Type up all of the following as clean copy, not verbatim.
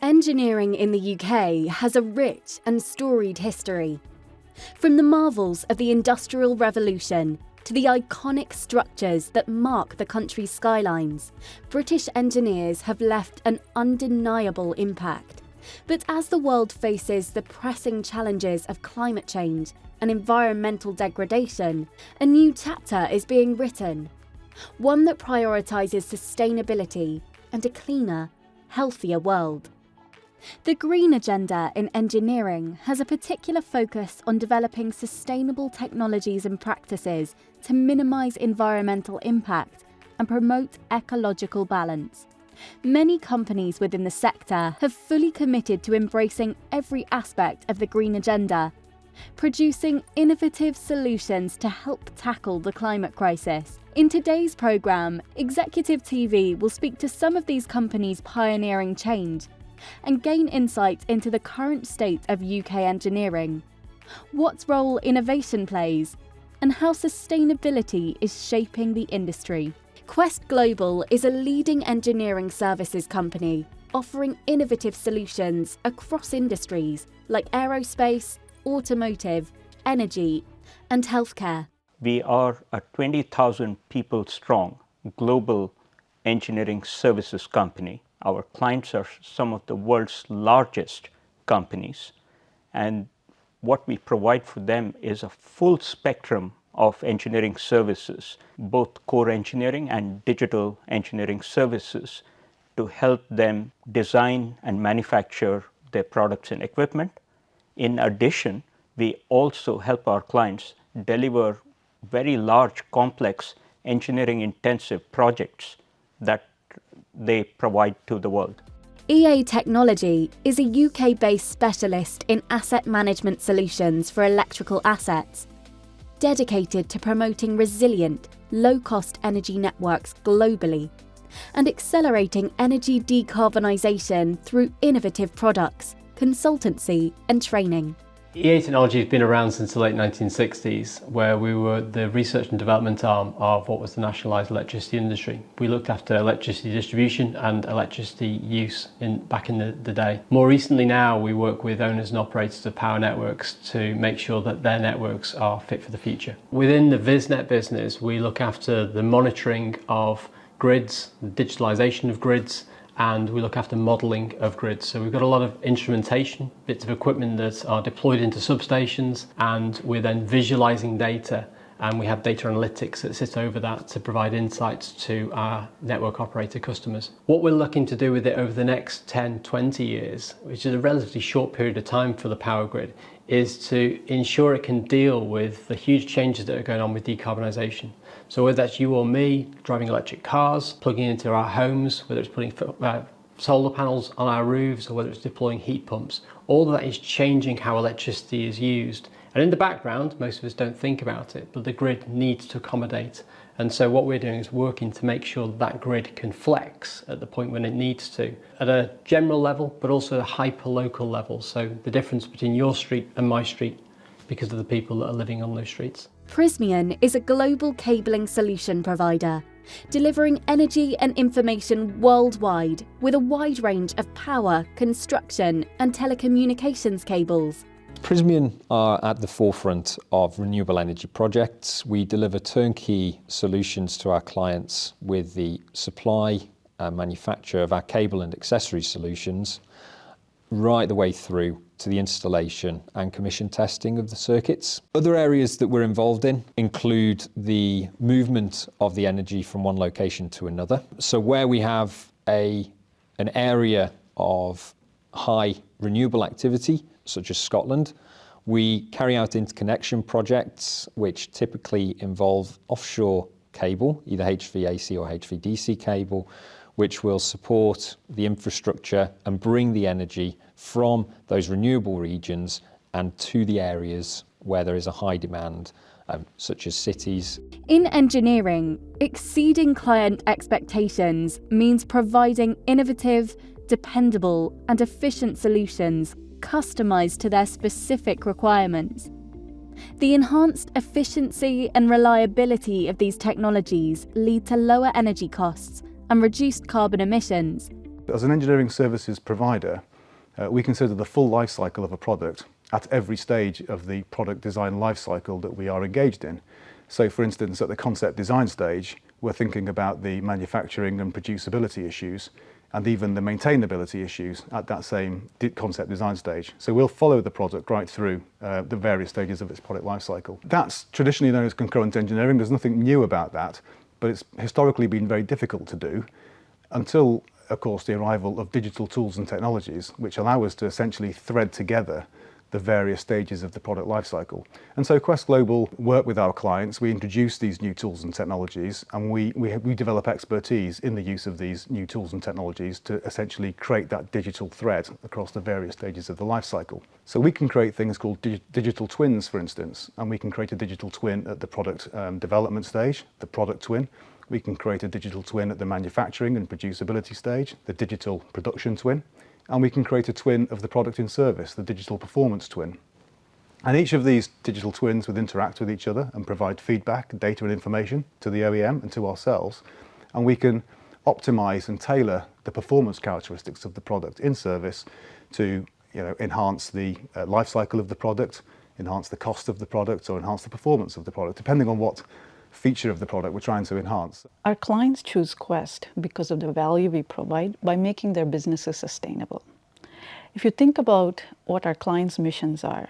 Engineering in the UK has a rich and storied history. From the marvels of the Industrial Revolution to the iconic structures that mark the country's skylines, British engineers have left an undeniable impact. But as the world faces the pressing challenges of climate change and environmental degradation, a new chapter is being written. One that prioritises sustainability and a cleaner, healthier world. The green agenda in engineering has a particular focus on developing sustainable technologies and practices to minimise environmental impact and promote ecological balance. Many companies within the sector have fully committed to embracing every aspect of the green agenda, producing innovative solutions to help tackle the climate crisis. In today's programme, Executive TV will speak to some of these companies pioneering change and gain insights into the current state of UK engineering, what role innovation plays, and how sustainability is shaping the industry. Quest Global is a leading engineering services company offering innovative solutions across industries like aerospace, automotive, energy, and healthcare. We are a 20,000 people strong global engineering services company. Our clients are some of the world's largest companies, and what we provide for them is a full spectrum of engineering services, both core engineering and digital engineering services, to help them design and manufacture their products and equipment. In addition, we also help our clients deliver very large, complex, engineering intensive projects that they provide to the world. EA Technology is a UK-based specialist in asset management solutions for electrical assets, dedicated to promoting resilient, low-cost energy networks globally and accelerating energy decarbonisation through innovative products, consultancy and training. EA Technology has been around since the late 1960s, where we were the research and development arm of what was the nationalised electricity industry. We looked after electricity distribution and electricity use back in the day. More recently now, we work with owners and operators of power networks to make sure that their networks are fit for the future. Within the VisNet business, we look after the monitoring of grids, the digitalisation of grids, and we look after modelling of grids. So we've got a lot of instrumentation, bits of equipment that are deployed into substations, and we're then visualising data, and we have data analytics that sit over that to provide insights to our network operator customers. What we're looking to do with it over the next 10, 20 years, which is a relatively short period of time for the power grid, is to ensure it can deal with the huge changes that are going on with decarbonisation. So whether that's you or me driving electric cars, plugging into our homes, whether it's putting solar panels on our roofs, or whether it's deploying heat pumps, all of that is changing how electricity is used. And in the background, most of us don't think about it, but the grid needs to accommodate. And so what we're doing is working to make sure that grid can flex at the point when it needs to, at a general level, but also a hyper-local level. So the difference between your street and my street, because of the people that are living on those streets. Prysmian is a global cabling solution provider, delivering energy and information worldwide with a wide range of power, construction and telecommunications cables. Prysmian are at the forefront of renewable energy projects. We deliver turnkey solutions to our clients with the supply and manufacture of our cable and accessory solutions, right the way through to the installation and commission testing of the circuits. Other areas that we're involved in include the movement of the energy from one location to another. So where we have an area of high renewable activity, such as Scotland, we carry out interconnection projects which typically involve offshore cable, either HVAC or HVDC cable, which will support the infrastructure and bring the energy from those renewable regions and to the areas where there is a high demand, such as cities. In engineering, exceeding client expectations means providing innovative, dependable and efficient solutions customised to their specific requirements. The enhanced efficiency and reliability of these technologies lead to lower energy costs and reduced carbon emissions. As an engineering services provider, We consider the full life cycle of a product at every stage of the product design life cycle that we are engaged in. So for instance, at the concept design stage, we're thinking about the manufacturing and producibility issues and even the maintainability issues at that same concept design stage. So we'll follow the product right through the various stages of its product life cycle. That's traditionally known as concurrent engineering. There's nothing new about that, but it's historically been very difficult to do until, of course, the arrival of digital tools and technologies, which allow us to essentially thread together the various stages of the product lifecycle. And so Quest Global work with our clients, we introduce these new tools and technologies, and we develop expertise in the use of these new tools and technologies to essentially create that digital thread across the various stages of the lifecycle. So we can create things called digital twins, for instance, and we can create a digital twin at the product development stage, the product twin. We can create a digital twin at the manufacturing and producibility stage, the digital production twin. And we can create a twin of the product in service, the digital performance twin. And each of these digital twins would interact with each other and provide feedback, data and information to the OEM and to ourselves. And we can optimize and tailor the performance characteristics of the product in service to enhance the life cycle of the product, enhance the cost of the product, or enhance the performance of the product, depending on what feature of the product we're trying to enhance. Our clients choose Quest because of the value we provide by making their businesses sustainable. If you think about what our clients' missions are,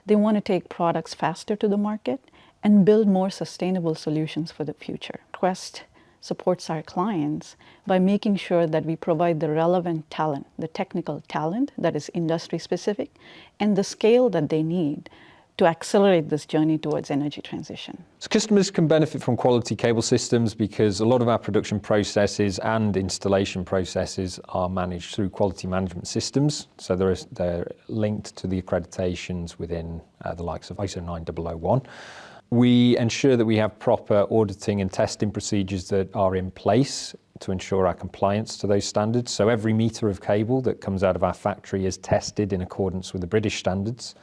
they want to take products faster to the market and build more sustainable solutions for the future. Quest supports our clients by making sure that we provide the relevant talent, the technical talent that is industry specific, and the scale that they need to accelerate this journey towards energy transition. So customers can benefit from quality cable systems because a lot of our production processes and installation processes are managed through quality management systems. So they're linked to the accreditations within the likes of ISO 9001. We ensure that we have proper auditing and testing procedures that are in place to ensure our compliance to those standards. So every metre of cable that comes out of our factory is tested in accordance with the British standards.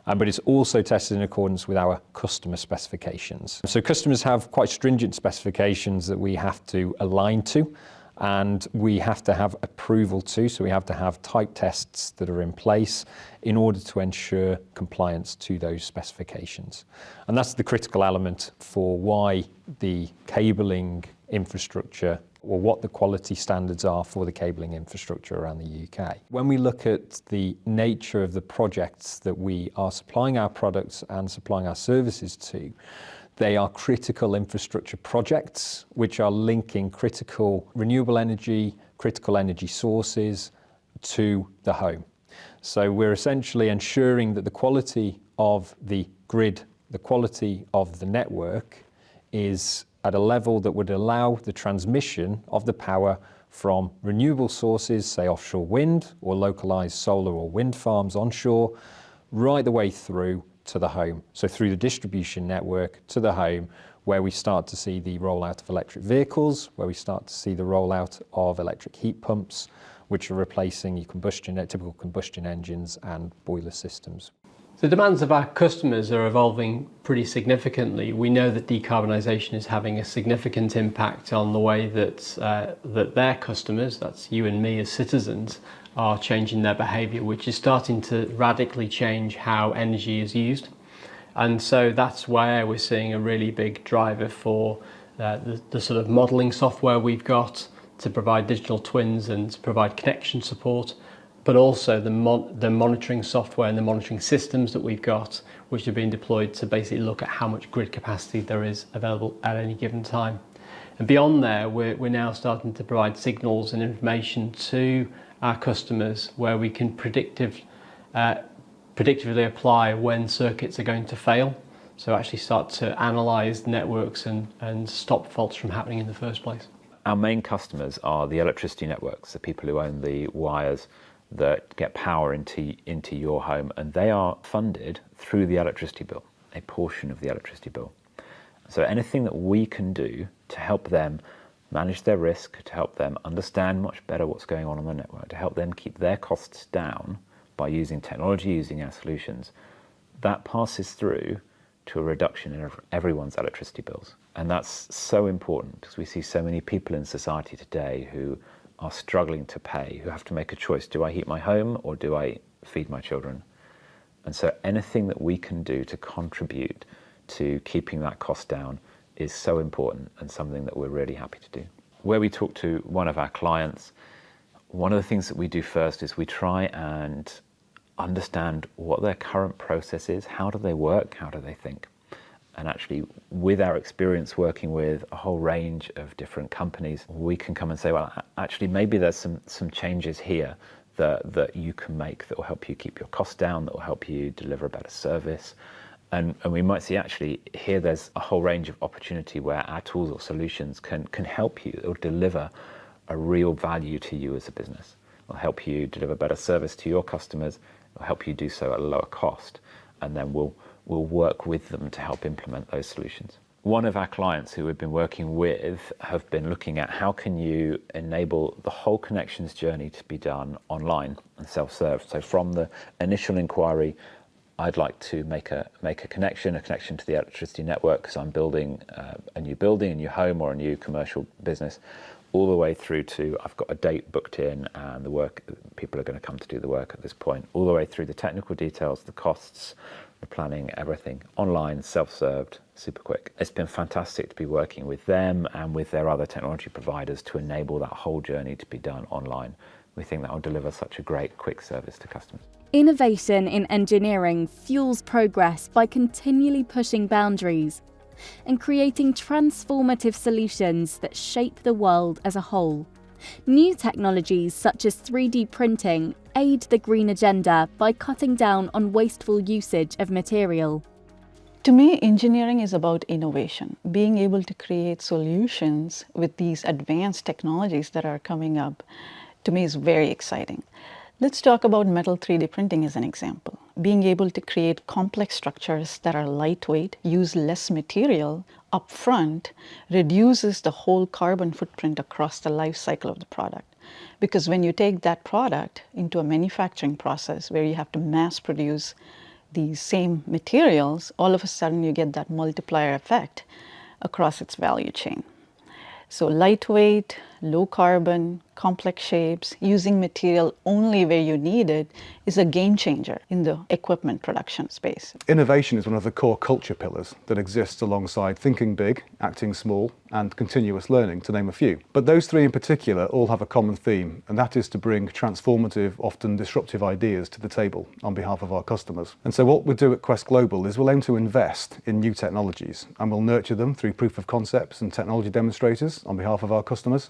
But it's also tested in accordance with our customer specifications. So customers have quite stringent specifications that we have to align to, and we have to have approval to, so we have to have type tests that are in place in order to ensure compliance to those specifications. And that's the critical element for why the cabling infrastructure, or what the quality standards are for the cabling infrastructure around the UK. When we look at the nature of the projects that we are supplying our products and supplying our services to, they are critical infrastructure projects which are linking critical renewable energy, critical energy sources to the home. So we're essentially ensuring that the quality of the grid, the quality of the network is at a level that would allow the transmission of the power from renewable sources, say offshore wind or localized solar or wind farms onshore, right the way through to the home. So through the distribution network to the home, where we start to see the rollout of electric vehicles, where we start to see the rollout of electric heat pumps, which are replacing your typical combustion engines and boiler systems. The demands of our customers are evolving pretty significantly. We know that decarbonisation is having a significant impact on the way that their customers, that's you and me as citizens, are changing their behaviour, which is starting to radically change how energy is used. And so that's where we're seeing a really big driver for the sort of modelling software we've got to provide digital twins and to provide connection support, but also the monitoring software and the monitoring systems that we've got, which are being deployed to basically look at how much grid capacity there is available at any given time. And beyond there, we're now starting to provide signals and information to our customers where we can predictively apply when circuits are going to fail. So actually start to analyse networks and stop faults from happening in the first place. Our main customers are the electricity networks, the people who own the wires that get power into your home, and they are funded through the electricity bill, a portion of the electricity bill. So anything that we can do to help them manage their risk, to help them understand much better what's going on the network, to help them keep their costs down by using technology, using our solutions, that passes through to a reduction in everyone's electricity bills. And that's so important because we see so many people in society today who are struggling to pay, who have to make a choice. Do I heat my home or do I feed my children? And so anything that we can do to contribute to keeping that cost down is so important and something that we're really happy to do. Where we talk to one of our clients, one of the things that we do first is we try and understand what their current process is, how do they work, how do they think. And actually, with our experience working with a whole range of different companies, we can come and say, well, actually, maybe there's some changes here that you can make that will help you keep your costs down, that will help you deliver a better service. And we might see, actually, here there's a whole range of opportunity where our tools or solutions can help you or deliver a real value to you as a business. It'll help you deliver better service to your customers. It'll help you do so at a lower cost. And then we'll work with them to help implement those solutions. One of our clients who we've been working with have been looking at how can you enable the whole connections journey to be done online and self-serve. So from the initial inquiry, I'd like to make a connection to the electricity network because I'm building a new building, a new home or a new commercial business, all the way through to I've got a date booked in and the work, people are going to come to do the work at this point, all the way through the technical details, the costs, the planning, everything online, self-served, super quick. It's been fantastic to be working with them and with their other technology providers to enable that whole journey to be done online. We think that will deliver such a great, quick service to customers. Innovation in engineering fuels progress by continually pushing boundaries and creating transformative solutions that shape the world as a whole. New technologies such as 3D printing aid the green agenda by cutting down on wasteful usage of material. To me, engineering is about innovation, being able to create solutions with these advanced technologies that are coming up. To me, is very exciting. Let's talk about metal 3D printing as an example. Being able to create complex structures that are lightweight, use less material upfront, reduces the whole carbon footprint across the life cycle of the product. Because when you take that product into a manufacturing process where you have to mass produce these same materials, all of a sudden you get that multiplier effect across its value chain. So lightweight, low carbon, complex shapes, using material only where you need it is a game changer in the equipment production space. Innovation is one of the core culture pillars that exists alongside thinking big, acting small, and continuous learning, to name a few. But those three in particular all have a common theme, and that is to bring transformative, often disruptive ideas to the table on behalf of our customers. And so what we'll do at Quest Global is we'll aim to invest in new technologies, and we'll nurture them through proof of concepts and technology demonstrators on behalf of our customers.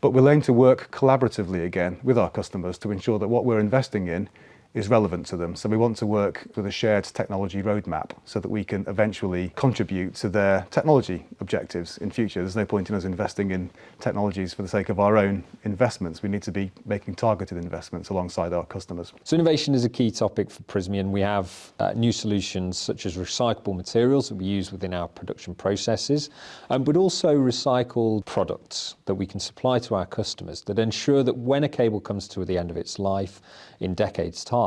But we'll aim to work collaboratively again with our customers to ensure that what we're investing in is relevant to them. So we want to work with a shared technology roadmap so that we can eventually contribute to their technology objectives in future. There's no point in us investing in technologies for the sake of our own investments. We need to be making targeted investments alongside our customers. So innovation is a key topic for Prysmian. We have new solutions such as recyclable materials that we use within our production processes, but also recycled products that we can supply to our customers that ensure that when a cable comes to the end of its life in decades' time,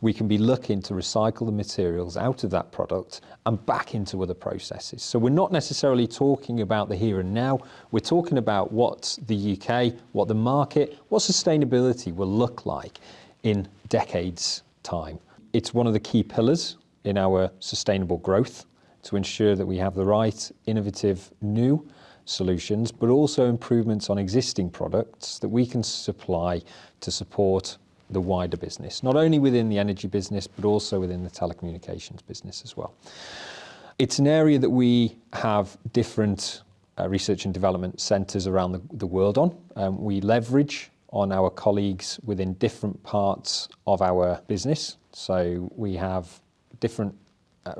we can be looking to recycle the materials out of that product and back into other processes. So we're not necessarily talking about the here and now, we're talking about what the UK, what the market, what sustainability will look like in decades' time. It's one of the key pillars in our sustainable growth to ensure that we have the right innovative new solutions, but also improvements on existing products that we can supply to support the wider business, not only within the energy business, but also within the telecommunications business as well. It's an area that we have different research and development centres around the world on. We leverage on our colleagues within different parts of our business. So we have different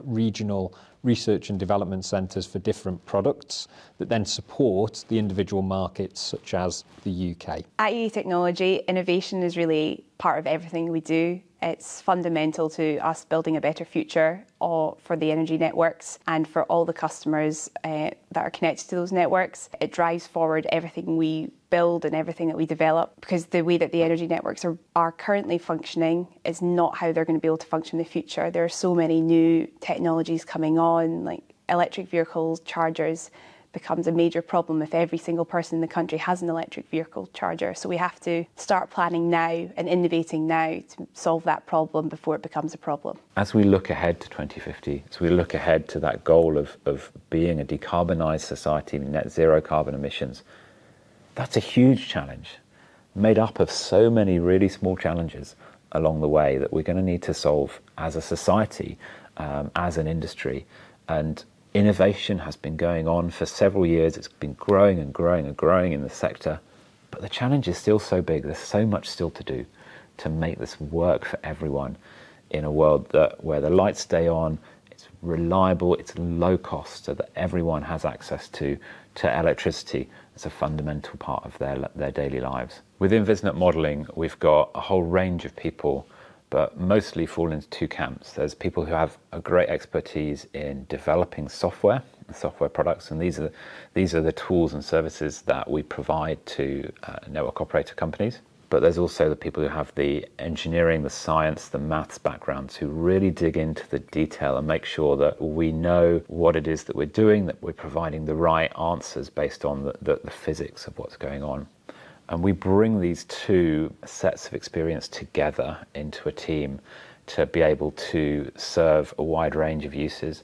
regional research and development centres for different products that then support the individual markets such as the UK. At EE Technology, innovation is really part of everything we do. It's fundamental to us building a better future for the energy networks and for all the customers that are connected to those networks. It drives forward everything we build and everything that we develop, because the way that the energy networks are currently functioning is not how they're going to be able to function in the future. There are so many new technologies coming on, like electric vehicles, chargers, becomes a major problem if every single person in the country has an electric vehicle charger. So we have to start planning now and innovating now to solve that problem before it becomes a problem. As we look ahead to 2050, as we look ahead to that goal of being a decarbonised society, net zero carbon emissions, that's a huge challenge, made up of so many really small challenges along the way that we're going to need to solve as a society, as an industry. And innovation has been going on for several years. It's been growing and growing and growing in the sector, but the challenge is still so big. There's so much still to do to make this work for everyone in a world where the lights stay on, it's reliable, it's low cost, so that everyone has access to electricity. It's a fundamental part of their daily lives. Within Visnet modelling, we've got a whole range of people, but mostly fall into two camps. There's people who have a great expertise in developing software and software products, and these are the tools and services that we provide to network operator companies. But there's also the people who have the engineering, the science, the maths backgrounds, who really dig into the detail and make sure that we know what it is that we're doing, that we're providing the right answers based on the physics of what's going on. And we bring these two sets of experience together into a team to be able to serve a wide range of uses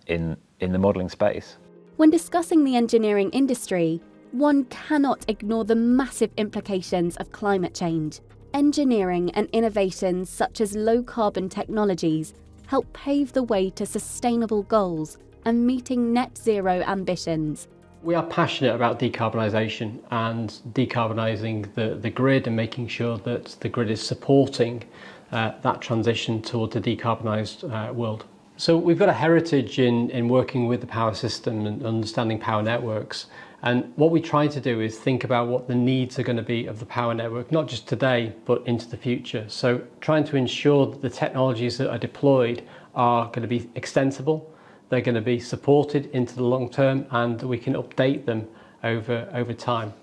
in the modelling space. When discussing the engineering industry, one cannot ignore the massive implications of climate change. Engineering and innovations such as low-carbon technologies help pave the way to sustainable goals and meeting net zero ambitions. We are passionate about decarbonisation and decarbonising the grid and making sure that the grid is supporting that transition towards a decarbonised world. So we've got a heritage in working with the power system and understanding power networks. And what we try to do is think about what the needs are going to be of the power network, not just today, but into the future. So trying to ensure that the technologies that are deployed are going to be extensible, they're going to be supported into the long term, and that we can update them over time.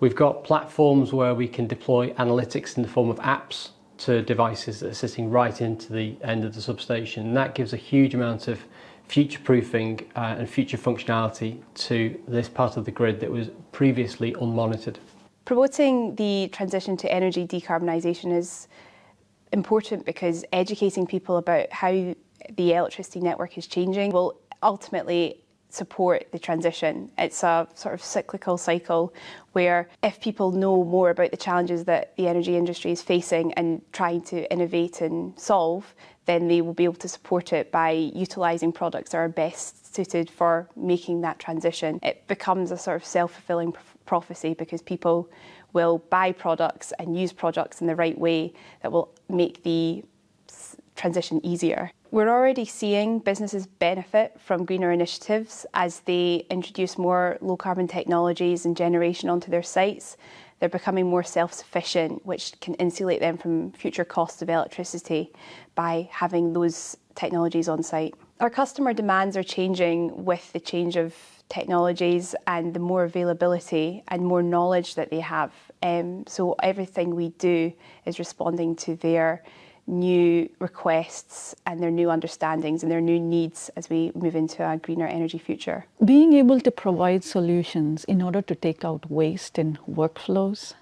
We've got platforms where we can deploy analytics in the form of apps to devices that are sitting right into the end of the substation. And that gives a huge amount of future-proofing and future functionality to this part of the grid that was previously unmonitored. Promoting the transition to energy decarbonisation is important because educating people about how the electricity network is changing will ultimately support the transition. It's a sort of cyclical cycle where if people know more about the challenges that the energy industry is facing and trying to innovate and solve, then they will be able to support it by utilising products that are best suited for making that transition. It becomes a sort of self-fulfilling prophecy because people will buy products and use products in the right way that will make the transition easier. We're already seeing businesses benefit from greener initiatives as they introduce more low carbon technologies and generation onto their sites. They're becoming more self-sufficient, which can insulate them from future costs of electricity by having those technologies on site. Our customer demands are changing with the change of technologies and the more availability and more knowledge that they have. So everything we do is responding to their new requests and their new understandings and their new needs as we move into a greener energy future. Being able to provide solutions in order to take out waste in workflows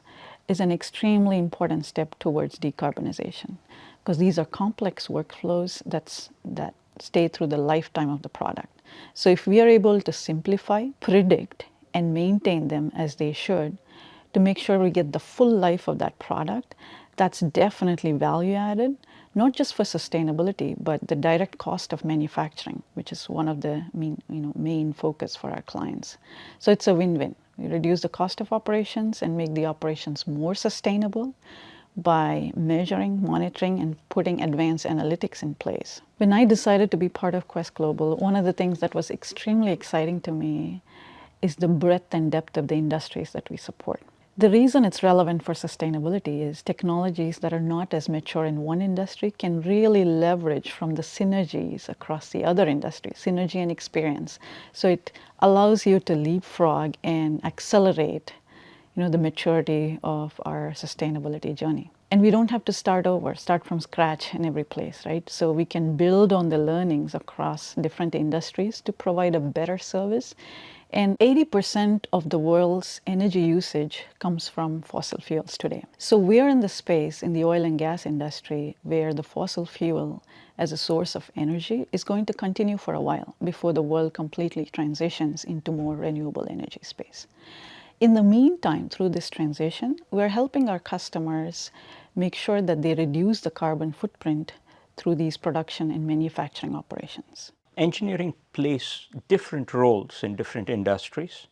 is an extremely important step towards decarbonization, because these are complex workflows that stay through the lifetime of the product. So if we are able to simplify, predict, and maintain them as they should to make sure we get the full life of that product, that's definitely value added, not just for sustainability, but the direct cost of manufacturing, which is one of the main focus for our clients. So it's a win-win. We reduce the cost of operations and make the operations more sustainable by measuring, monitoring, and putting advanced analytics in place. When I decided to be part of Quest Global, one of the things that was extremely exciting to me is the breadth and depth of the industries that we support. The reason it's relevant for sustainability is technologies that are not as mature in one industry can really leverage from the synergies across the other industries, synergy and experience. So it allows you to leapfrog and accelerate, the maturity of our sustainability journey. And we don't have to start from scratch in every place, right? So we can build on the learnings across different industries to provide a better service And 80% of the world's energy usage comes from fossil fuels today. So we're in the space in the oil and gas industry where the fossil fuel as a source of energy is going to continue for a while before the world completely transitions into more renewable energy space. In the meantime, through this transition, we're helping our customers make sure that they reduce the carbon footprint through these production and manufacturing operations. Engineering plays different roles in different industries.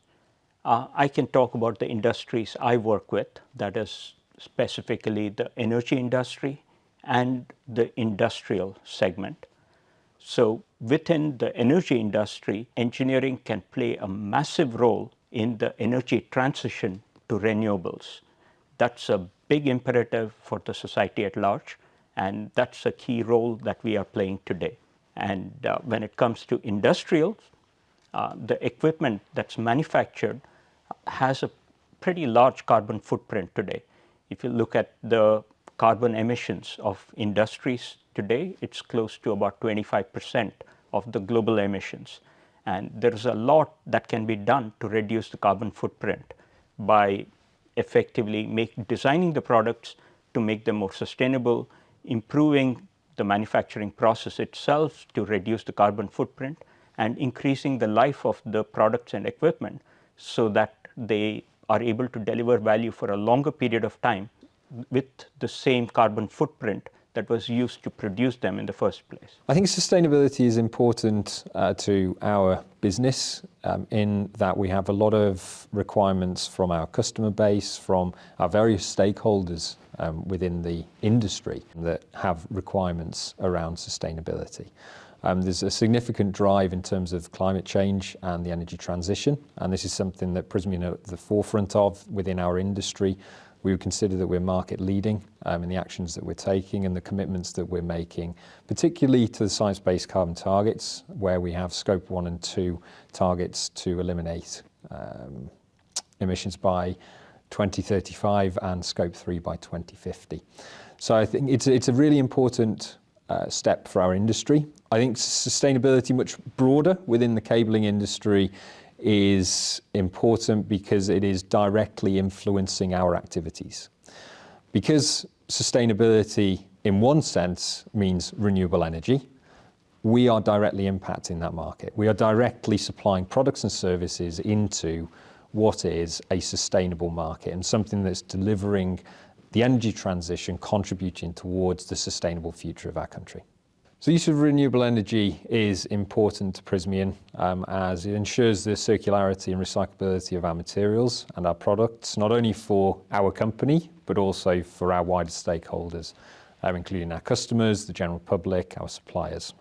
I can talk about the industries I work with, that is specifically the energy industry and the industrial segment. So within the energy industry, engineering can play a massive role in the energy transition to renewables. That's a big imperative for the society at large, and that's a key role that we are playing today. And when it comes to industrials, the equipment that's manufactured has a pretty large carbon footprint today. If you look at the carbon emissions of industries today, it's close to about 25% of the global emissions. And there's a lot that can be done to reduce the carbon footprint by effectively designing the products to make them more sustainable, improving the manufacturing process itself to reduce the carbon footprint, and increasing the life of the products and equipment so that they are able to deliver value for a longer period of time with the same carbon footprint that was used to produce them in the first place. I think sustainability is important to our business in that we have a lot of requirements from our customer base, from our various stakeholders within the industry that have requirements around sustainability. There's a significant drive in terms of climate change and the energy transition, and this is something that Prysmian are at the forefront of within our industry. We would consider that we're market leading in the actions that we're taking and the commitments that we're making, particularly to the science-based carbon targets, where we have scope 1 and 2 targets to eliminate emissions by 2035 and scope 3 by 2050. So I think it's a really important step for our industry. I think sustainability much broader within the cabling industry is important because it is directly influencing our activities. Because sustainability in one sense means renewable energy, we are directly impacting that market. We are directly supplying products and services into what is a sustainable market and something that's delivering the energy transition, contributing towards the sustainable future of our country. So use of renewable energy is important to Prysmian as it ensures the circularity and recyclability of our materials and our products, not only for our company, but also for our wider stakeholders, including our customers, the general public, our suppliers.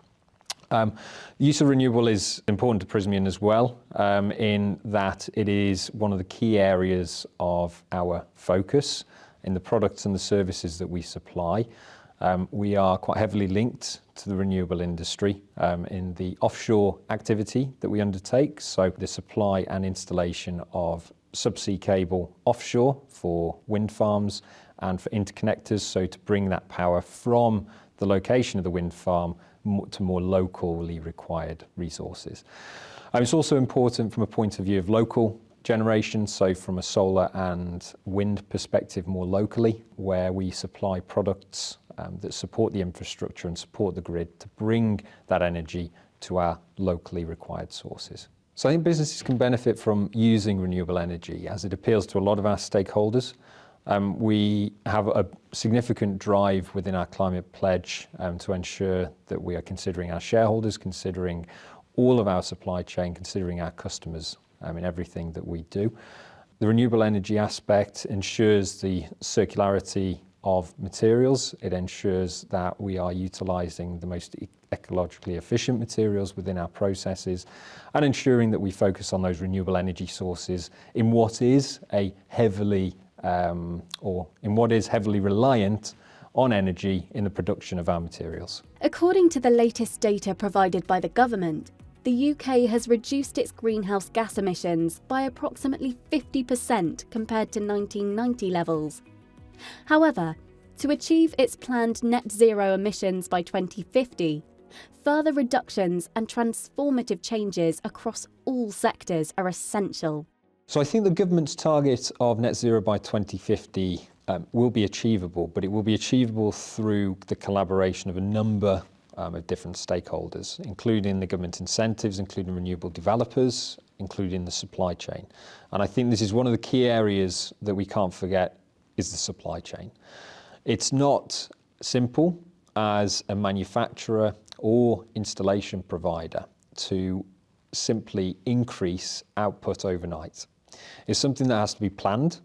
The use of renewable is important to Prysmian as well, in that it is one of the key areas of our focus in the products and the services that we supply. We are quite heavily linked to the renewable industry in the offshore activity that we undertake, so the supply and installation of subsea cable offshore for wind farms and for interconnectors, so to bring that power from the location of the wind farm to more locally required resources. It's also important from a point of view of local generation, so from a solar and wind perspective more locally, where we supply products that support the infrastructure and support the grid to bring that energy to our locally required sources. So I think businesses can benefit from using renewable energy as it appeals to a lot of our stakeholders. We have a significant drive within our climate pledge to ensure that we are considering our shareholders, considering all of our supply chain, considering our customers in everything that we do. The renewable energy aspect ensures the circularity of materials. It ensures that we are utilising the most ecologically efficient materials within our processes and ensuring that we focus on those renewable energy sources in what is a heavily reliant on energy in the production of our materials. According to the latest data provided by the government, the UK has reduced its greenhouse gas emissions by approximately 50% compared to 1990 levels. However, to achieve its planned net zero emissions by 2050, Further reductions and transformative changes across all sectors are essential. So I think the government's target of net zero by 2050 will be achievable, but it will be achievable through the collaboration of a number of different stakeholders, including the government incentives, including renewable developers, including the supply chain. And I think this is one of the key areas that we can't forget is the supply chain. It's not simple as a manufacturer or installation provider to simply increase output overnight. It's something that has to be planned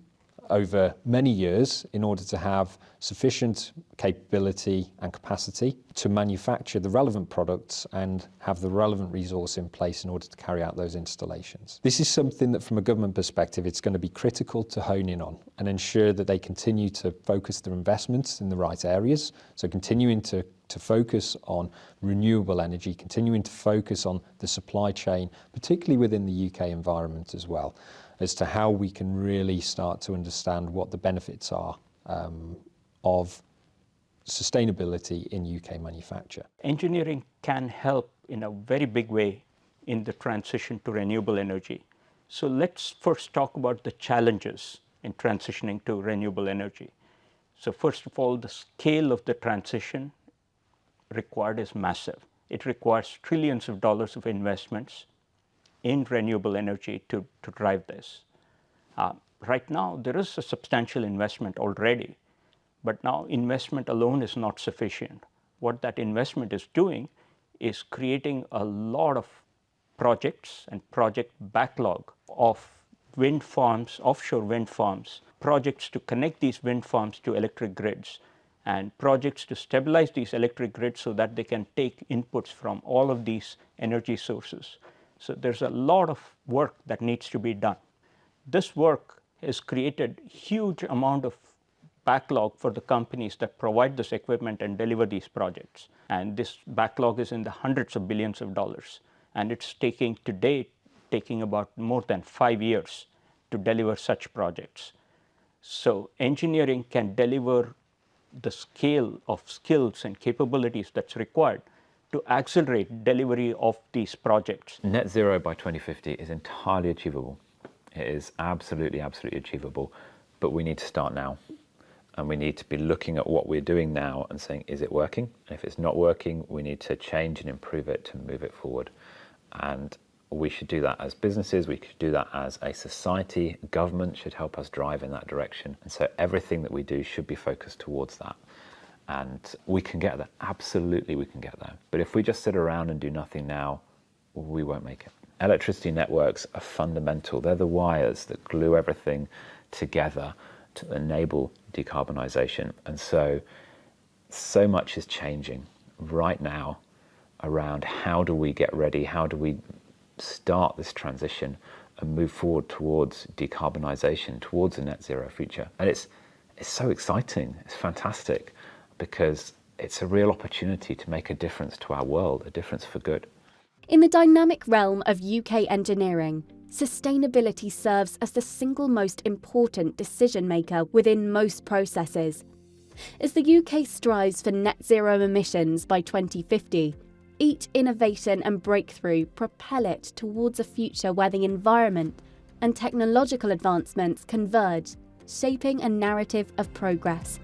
over many years in order to have sufficient capability and capacity to manufacture the relevant products and have the relevant resource in place in order to carry out those installations. This is something that from a government perspective it's going to be critical to hone in on and ensure that they continue to focus their investments in the right areas, so continuing to focus on renewable energy, continuing to focus on the supply chain, particularly within the UK environment as well, as to how we can really start to understand what the benefits are of sustainability in UK manufacture. Engineering can help in a very big way in the transition to renewable energy. So let's first talk about the challenges in transitioning to renewable energy. So first of all, the scale of the transition required is massive. It requires trillions of dollars of investments in renewable energy to drive this. Right now, there is a substantial investment already, but now investment alone is not sufficient. What that investment is doing is creating a lot of projects and project backlog of wind farms, offshore wind farms, projects to connect these wind farms to electric grids, and projects to stabilize these electric grids so that they can take inputs from all of these energy sources. So there's a lot of work that needs to be done. This work has created huge amount of backlog for the companies that provide this equipment and deliver these projects. And this backlog is in the hundreds of billions of dollars. And it's taking about more than 5 years to deliver such projects. So engineering can deliver the scale of skills and capabilities that's required to accelerate delivery of these projects. Net zero by 2050 is entirely achievable. It is absolutely achievable, but we need to start now. And we need to be looking at what we're doing now and saying, is it working? And if it's not working, we need to change and improve it to move it forward. And we should do that as businesses, we could do that as a society, government should help us drive in that direction. And so everything that we do should be focused towards that. And we can get there, absolutely we can get there. But if we just sit around and do nothing now, we won't make it. Electricity networks are fundamental. They're the wires that glue everything together to enable decarbonisation. And so much is changing right now around how do we get ready, how do we start this transition and move forward towards decarbonisation, towards a net zero future. And it's so exciting, it's fantastic, because it's a real opportunity to make a difference to our world, a difference for good. In the dynamic realm of UK engineering, sustainability serves as the single most important decision maker within most processes. As the UK strives for net zero emissions by 2050, each innovation and breakthrough propel it towards a future where the environment and technological advancements converge, shaping a narrative of progress.